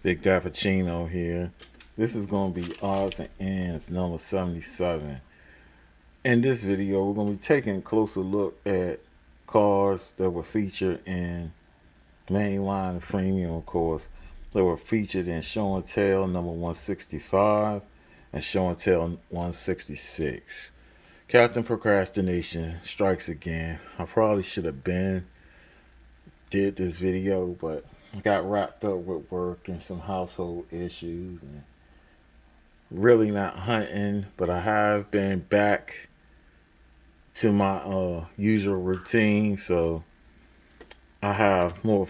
Big Cappuccino here. This is going to be odds and ends number 77. In this video, we're going to be taking a closer look at cars that were featured in mainline and premium, of course, that were featured in Show and Tell number 165 and Show and Tell 166. Captain Procrastination strikes again. I probably should have did this video, but I got wrapped up with work and some household issues and really not hunting, but I have been back to my usual routine, so I have more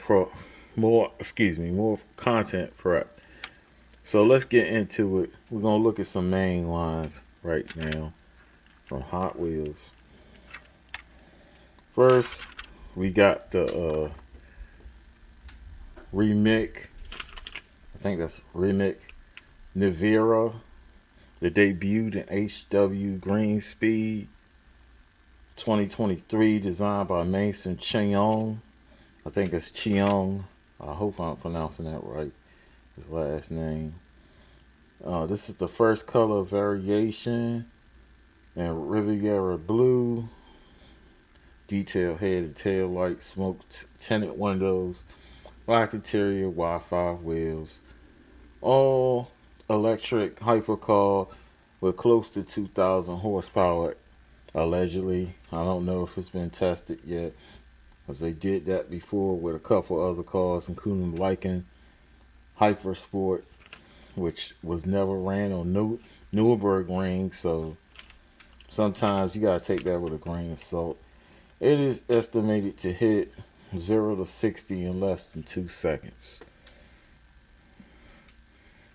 content prep. So let's get into it. We're gonna look at some main lines right now from Hot Wheels. First, we got the Remake. I think that's Remake Nivera. That debuted in HW Green Speed 2023, designed by Mason Cheong. I think it's Cheong. I hope I'm pronouncing that right. His last name. This is the first color variation in Riviera Blue. Detailed head and tail lights, smoke tinted windows, black interior, Wi-Fi wheels. All electric hypercar with close to 2,000 horsepower, allegedly. I don't know if it's been tested yet, because they did that before with a couple other cars, including Lycan Hypersport, which was never ran on Nürburgring, so sometimes you gotta take that with a grain of salt. It is estimated to hit 0 to 60 in less than 2 seconds.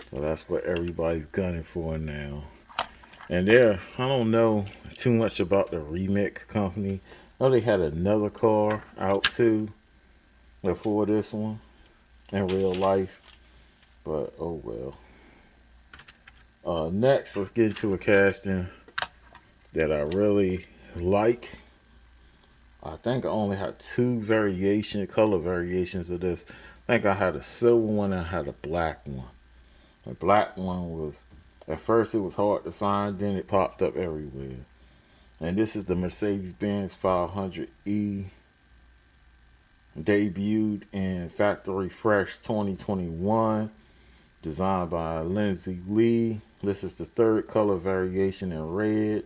So that's what everybody's gunning for now. And I don't know too much about the Remake company. I know they had another car out too before this one in real life, but oh well. Next, let's get into a casting that I really like. I think I only had two color variations of this. I think I had a silver one and I had a black one. The black one was, at first it was hard to find, then it popped up everywhere. And this is the Mercedes-Benz 500E, debuted in Factory Fresh 2021, designed by Lindsay Lee. This is the third color variation in red.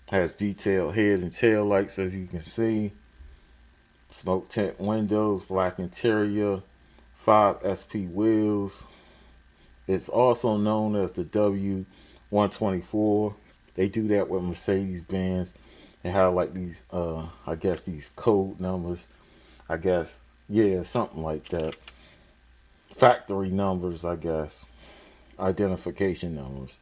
Has detailed head and tail lights, as you can see. Smoke tint windows, black interior, 5 SP wheels. It's also known as the W124. They do that with Mercedes-Benz. They have like these, I guess these code numbers. I guess, yeah, something like that. Factory numbers, I guess. Identification numbers.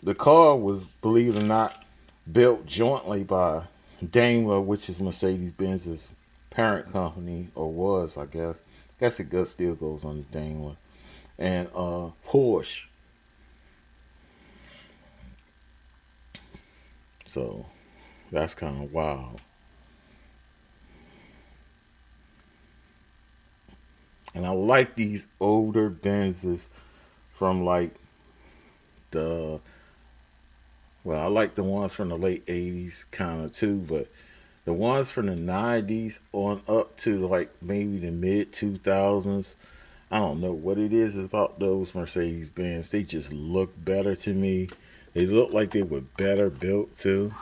The car was, believe it or not, built jointly by Daimler, which is Mercedes-Benz's parent company, or was, I guess. I guess it still goes under Daimler. And Porsche. So that's kind of wild. And I like these older Benzes from like I like the ones from the late 80s kind of too, but the ones from the 90s on up to like maybe the mid 2000s, I don't know what it is about those Mercedes-Benz. They just look better to me. They look like they were better built too.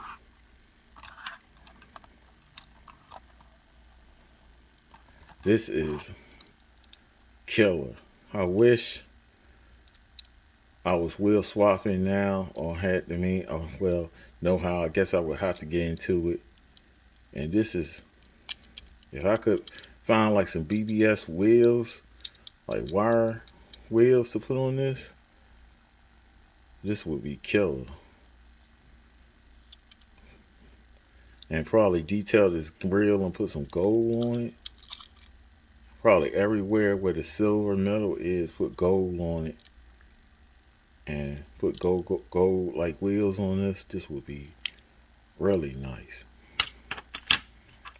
This is killer. I wish I was wheel swapping now, or had to know how. I guess I would have to get into it. And this is, if I could find like some BBS wheels, like wire wheels to put on this would be killer. And probably detail this grill and put some gold on it. Probably everywhere where the silver metal is, put gold on it. And put gold like wheels on this. This would be really nice.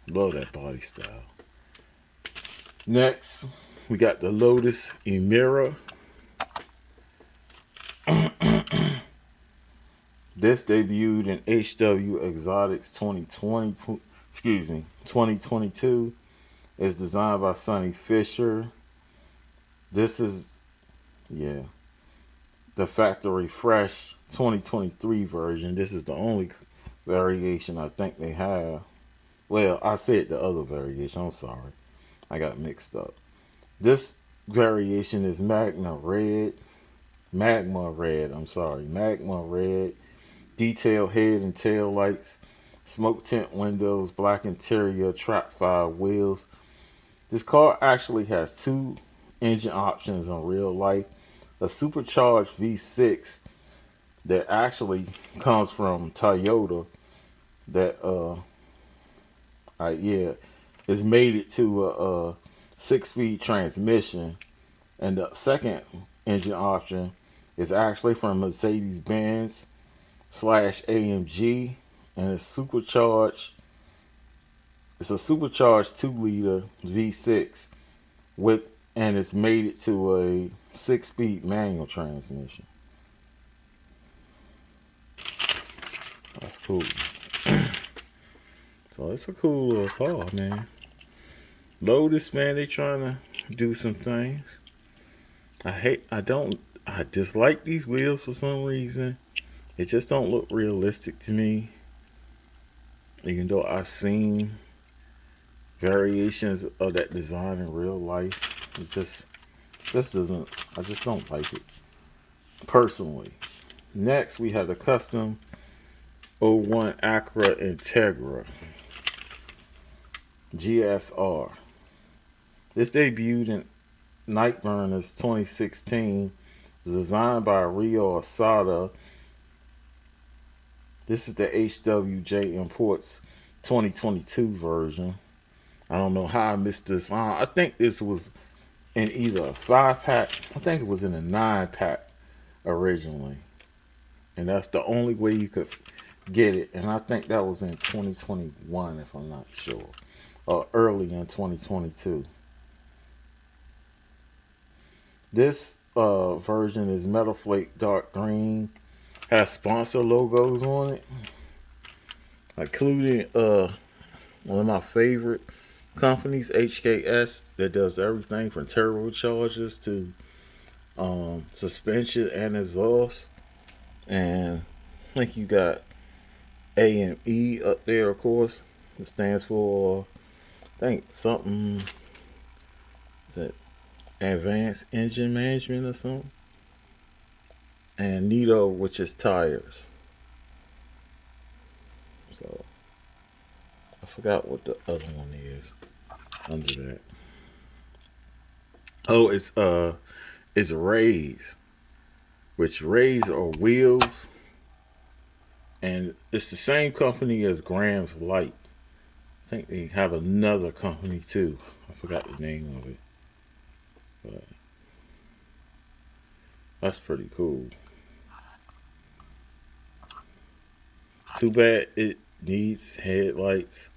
Love that body style. Next, we got the Lotus Emira. This debuted in HW Exotics 2022. It's designed by Sonny Fisher. This is, yeah, the factory fresh 2023 version. This is the only variation I think they have. Well, I said the other variation. I'm sorry. I got mixed up. This variation is Magma Red. Magma Red. Detailed head and tail lights. Smoke tint windows. Black interior. Trap 5 wheels. This car actually has 2 engine options in real life. A supercharged V6 that actually comes from Toyota that is mated to a 6-speed transmission, and the second engine option is actually from Mercedes-Benz / AMG, and it's supercharged. It's a supercharged 2-liter V6 and it's mated to a 6-speed manual transmission. That's cool. So it's a cool little car, man. Lotus, man, they trying to do some things. I dislike these wheels for some reason. They just don't look realistic to me. Even though I've seen variations of that design in real life, it just doesn't. I just don't like it personally. Next, we have the custom 01 Acura Integra GSR. This debuted in Nightburners 2016. Designed by Rio Asada. This is the HWJ Imports 2022 version. I don't know how I missed this. I think this was in either a 5-pack. I think it was in a 9-pack originally. And that's the only way you could get it. And I think that was in 2021, if I'm not sure. Or early in 2022. This version is Metal Flake Dark Green. Has sponsor logos on it. Including one of my favorite companies, HKS, that does everything from turbochargers to suspension and exhaust. And I think you got AME up there, of course. It stands for, I think, something, is that Advanced Engine Management or something? And Nito, which is tires. So I forgot what the other one is under that. Oh, it's Rays, which Rays are wheels, and it's the same company as Graham's Light. I think they have another company too. I forgot the name of it, but that's pretty cool. Too bad it needs headlights,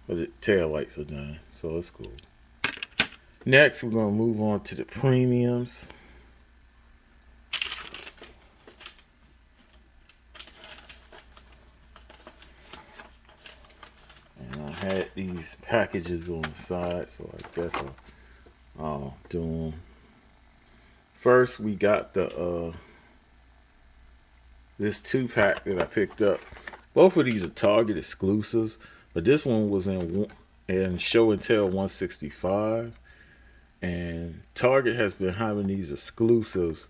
but the tail lights are done, so it's cool. Next, we're going to move on to the premiums. And I had these packages on the side, so I guess I'll do them. First, we got the this 2-pack that I picked up. Both of these are Target exclusives, but this one was in Show and Tell 165. And Target has been having these exclusives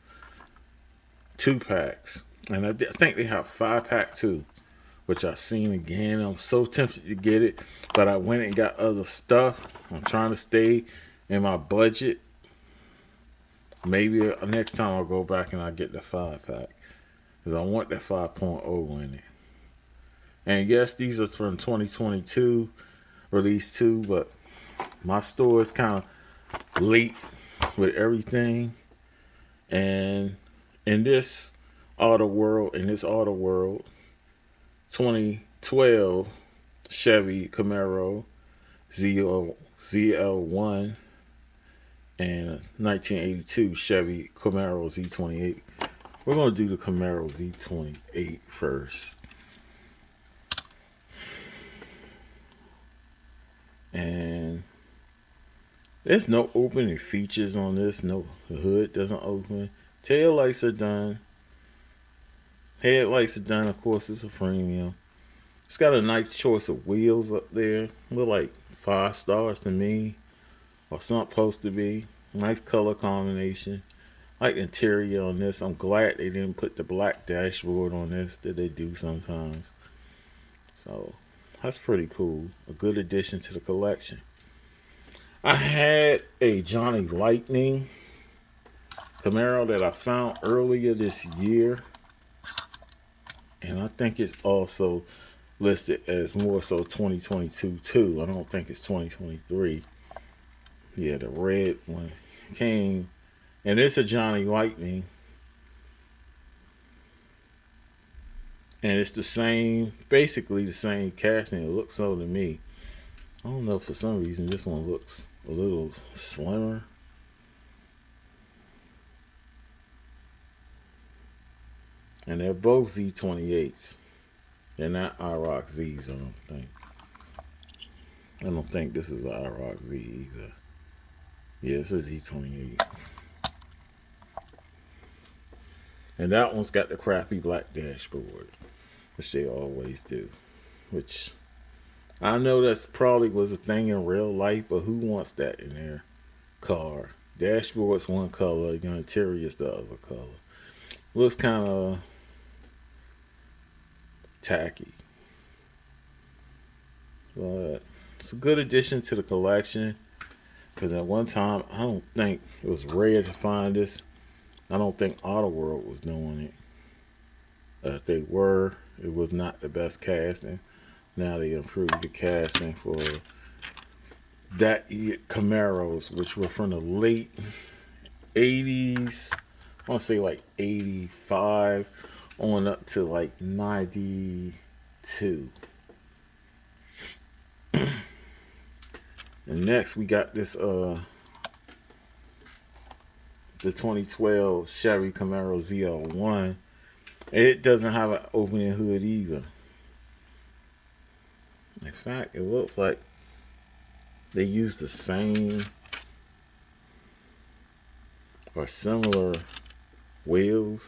2-packs. And I think they have 5-pack too, which I've seen again. I'm so tempted to get it, but I went and got other stuff. I'm trying to stay in my budget. Maybe next time I'll go back and I'll get the 5-pack. Because I want that 5.0 in it. And yes, these are from 2022, release too, but my store is kind of late with everything. And in this auto world, 2012 Chevy Camaro ZL1 and a 1982 Chevy Camaro Z28. We're going to do the Camaro Z28 first. And there's no opening features on this. No, the hood doesn't open. Tail lights are done. Headlights are done. Of course, it's a premium. It's got a nice choice of wheels up there. Look like 5 stars to me, or something supposed to be. Nice color combination. Like interior on this. I'm glad they didn't put the black dashboard on this that they do sometimes. So that's pretty cool. A good addition to the collection. I had a Johnny Lightning Camaro that I found earlier this year, and I think it's also listed as more so 2022 too. I don't think it's 2023. Yeah, the red one came, and it's a Johnny Lightning, and it's the same, basically the same casting. It looks so to me. I don't know, for some reason this one looks a little slimmer. And they're both Z28s. They're not IROC-Zs, I don't think. I don't think this is an IROC-Z either. Yeah, this is Z28. And that one's got the crappy black dashboard, which they always do. Which, I know that's probably was a thing in real life, but who wants that in their car? Dashboard's one color, your interior's the other color. Looks kind of tacky, but it's a good addition to the collection, because at one time I don't think it was rare to find this. I don't think Auto World was doing it. If they were, it was not the best casting. Now they improved the casting for that Camaros, which were from the late 80s. I want to say like 85 on up to like 92. And next we got this the 2012 Chevy Camaro ZL1. It doesn't have an opening hood either. In fact, it looks like they use the same or similar wheels.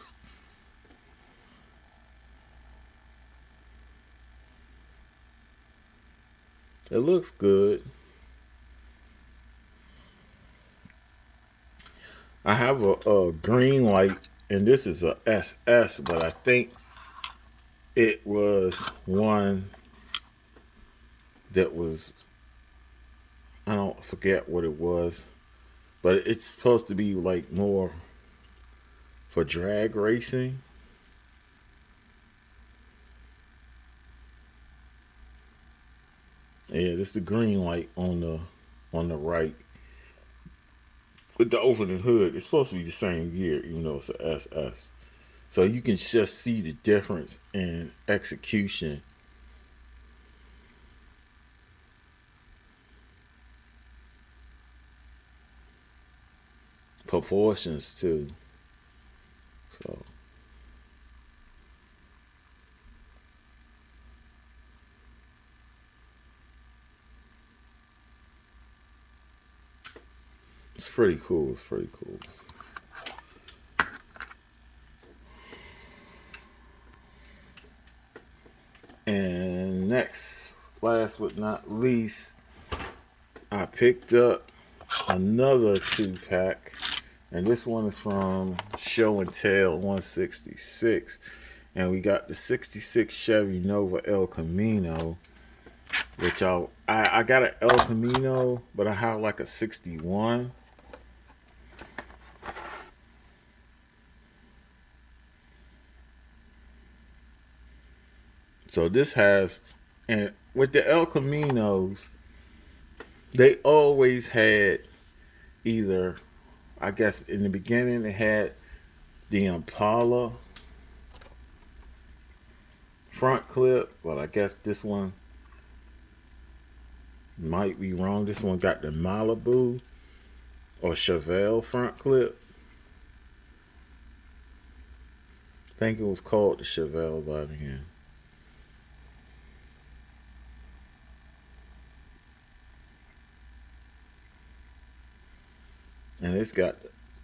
It looks good. I have a green light, and this is a SS, but I think it was one that was, I don't forget what it was, but it's supposed to be like more for drag racing. Yeah, this is the green light on the right. With the opening hood, it's supposed to be the same year, even though it's a SS. So you can just see the difference in execution. Proportions too. So it's pretty cool. It's pretty cool. And next, last but not least, I picked up another 2-pack, and this one is from Show and Tell 166, and we got the 66 Chevy Nova El Camino, which I got an El Camino, but I have like a 61. So this has, and with the El Caminos, they always had either, I guess in the beginning they had the Impala front clip, but I guess this one might be wrong. This one got the Malibu. or Chevelle front clip. I think it was called the Chevelle by then. And it's got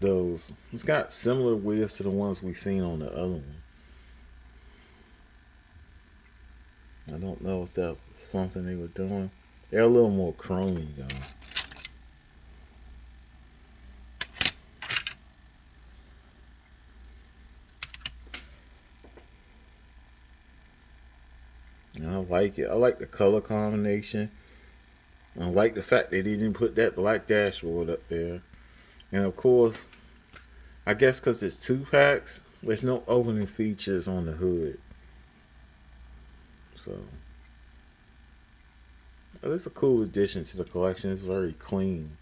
it's got similar wheels to the ones we seen on the other one. I don't know if that was something they were doing. They're a little more chromy though. And I like it. I like the color combination. I like the fact that they didn't put that black dashboard up there. And of course, I guess because it's 2 packs, there's no opening features on the hood. So, it's a cool addition to the collection. It's very clean.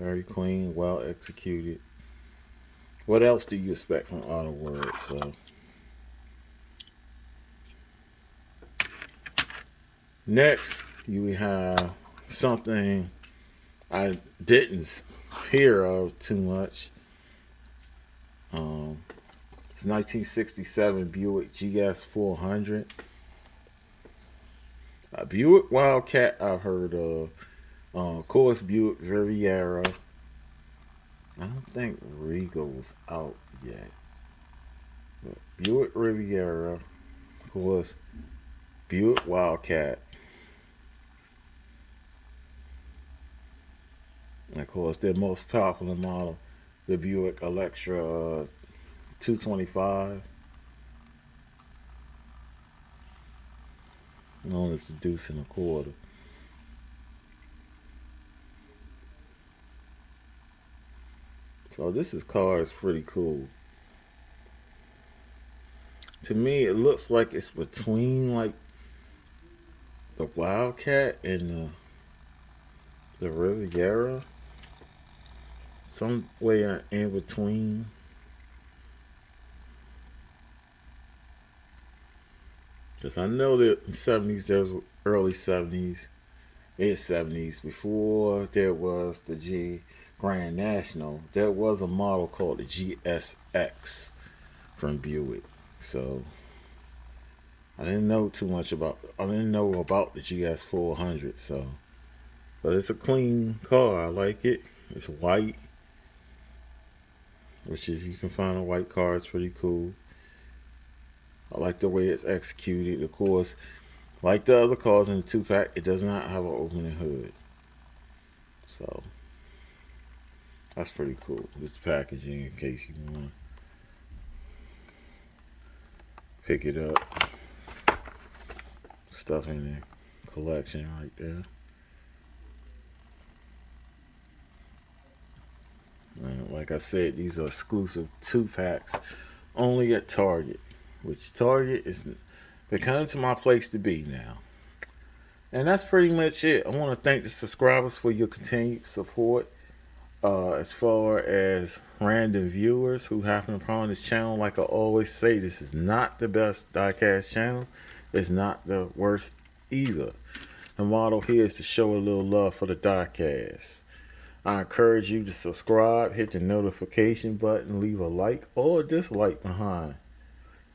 Very clean, well executed. What else do you expect from Auto World? So, next, you have something I didn't hear of too much. It's 1967 Buick GS 400. Buick Wildcat I've heard of. Of course, Buick Riviera. I don't think Regal's out yet. But Buick Riviera. Of course, Buick Wildcat. And of course, their most popular model, the Buick Electra 225, known as the Deuce and a Quarter. So car is pretty cool. To me, it looks like it's between like the Wildcat and the Riviera. Somewhere in between. Because I know that in the 70s, there was early 70s, mid 70s, before there was the G Grand National, there was a model called the GSX from Buick. So I didn't know about the GS 400. So, but it's a clean car. I like it. It's white, which if you can find a white car, it's pretty cool. I like the way it's executed. Of course, like the other cars in the 2-pack, it does not have an opening hood. So that's pretty cool. This packaging, in case you want to pick it up. Stuff in the collection right there. And like I said, these are exclusive 2-packs only at Target, which Target is becoming to my place to be now. And that's pretty much it. I want to thank the subscribers for your continued support. As far as random viewers who happen upon this channel, like I always say, this is not the best diecast channel. It's not the worst either. The motto here is to show a little love for the diecast. I encourage you to subscribe, hit the notification button, leave a like or a dislike behind.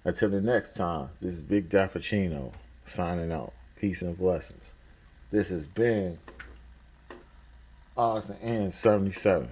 Until the next time, this is Big Dappuccino signing out. Peace and blessings. This has been Oz and N 77.